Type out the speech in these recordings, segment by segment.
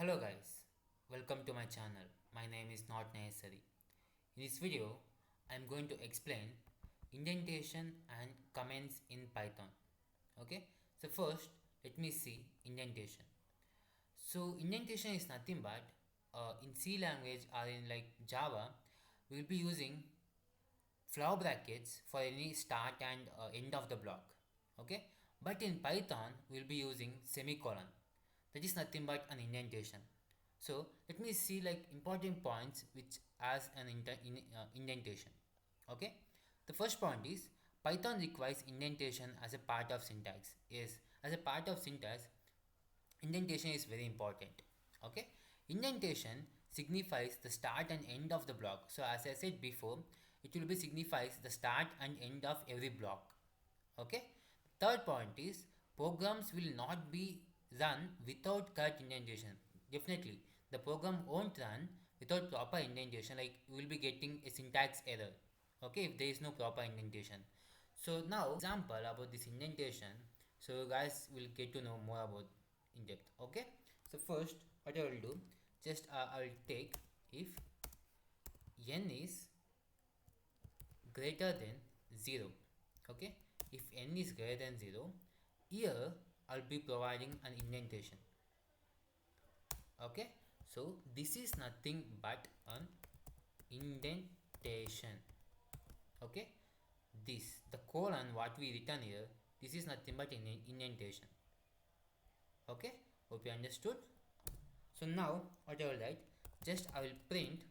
Hello guys, welcome to my channel. My name is Not Necessary. In this video, I am going to explain indentation and comments in Python. Okay, so first let me see indentation. So indentation is nothing but in C language or in like Java, we will be using flower brackets for any start and end of the block. Okay, but in Python, we will be using semicolon. That is nothing but an indentation. So let me see like important points which as an indentation. Okay, the first point is Python requires indentation as a part of syntax. Yes, as a part of syntax, indentation is very important. Okay, indentation signifies the start and end of the block. So as I said before, it will be signifies the start and end of every block. Okay, third point is programs will not be run without correct indentation. Definitely the program won't run without proper indentation, like you will be getting a syntax error, okay, if there is no proper indentation. So now example about this indentation, so you guys will get to know more about in depth. Okay, so first what I will do, just I will take if n is greater than 0. Okay, if n is greater than 0, here I'll be providing an indentation. Okay, so this is nothing but an indentation. Okay, this the colon what we written here, this is nothing but an indentation. Okay, hope you understood. So now what I will write, just I will print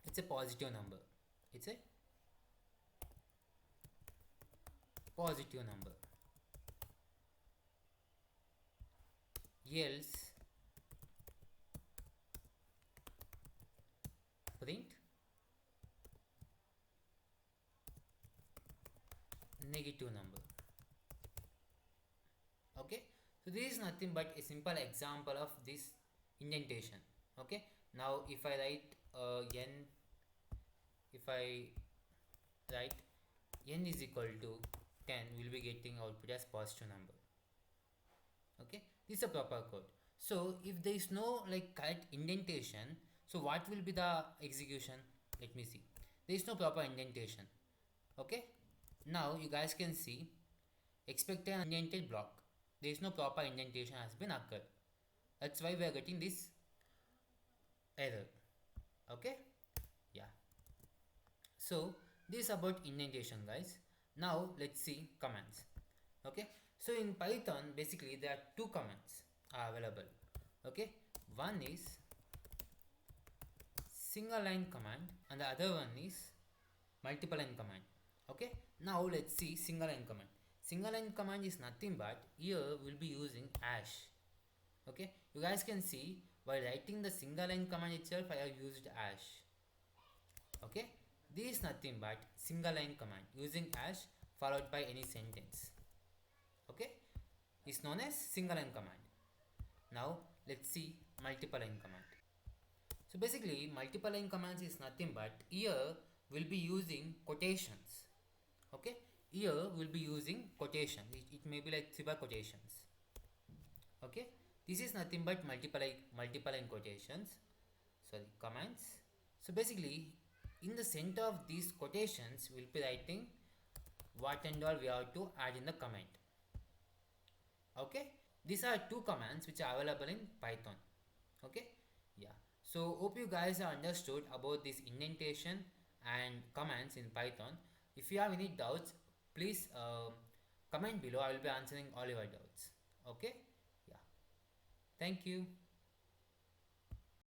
it's a positive number, it's a positive number, else print negative number. Okay, so this is nothing but a simple example of this indentation. Okay, now if I write n, if I write n is equal to 10, we'll be getting output as positive number. Okay, this is a proper code. So if there is no like correct indentation, so what will be the execution? Let me see, there is no proper indentation. Okay, now you guys can see expected indented block, there is no proper indentation has been occurred, that's why we are getting this error. Okay, yeah, so this is about indentation guys. Now let's see commands. Okay, so in Python basically there are two commands are available. Okay, one is single line command and the other one is multiple line command. Okay, now let's see single line command. Single line command is nothing but here we'll be using hash. Okay, you guys can see while writing the single line command itself I have used hash. Okay, this is nothing but single line command using hash followed by any sentence. Okay, is known as single line command. Now let's see multiple line command. So basically multiple line commands is nothing but here we'll be using quotations. Okay, here we'll be using quotation, it may be like 3 quotations. Okay, this is nothing but multiple line quotations, sorry, commands. So basically in the center of these quotations we'll be writing what and all we have to add in the comment. Okay, these are two commands which are available in Python. Okay, yeah, so hope you guys have understood about this indentation and commands in Python. If you have any doubts, please comment below, I will be answering all your doubts. Okay, yeah, thank you.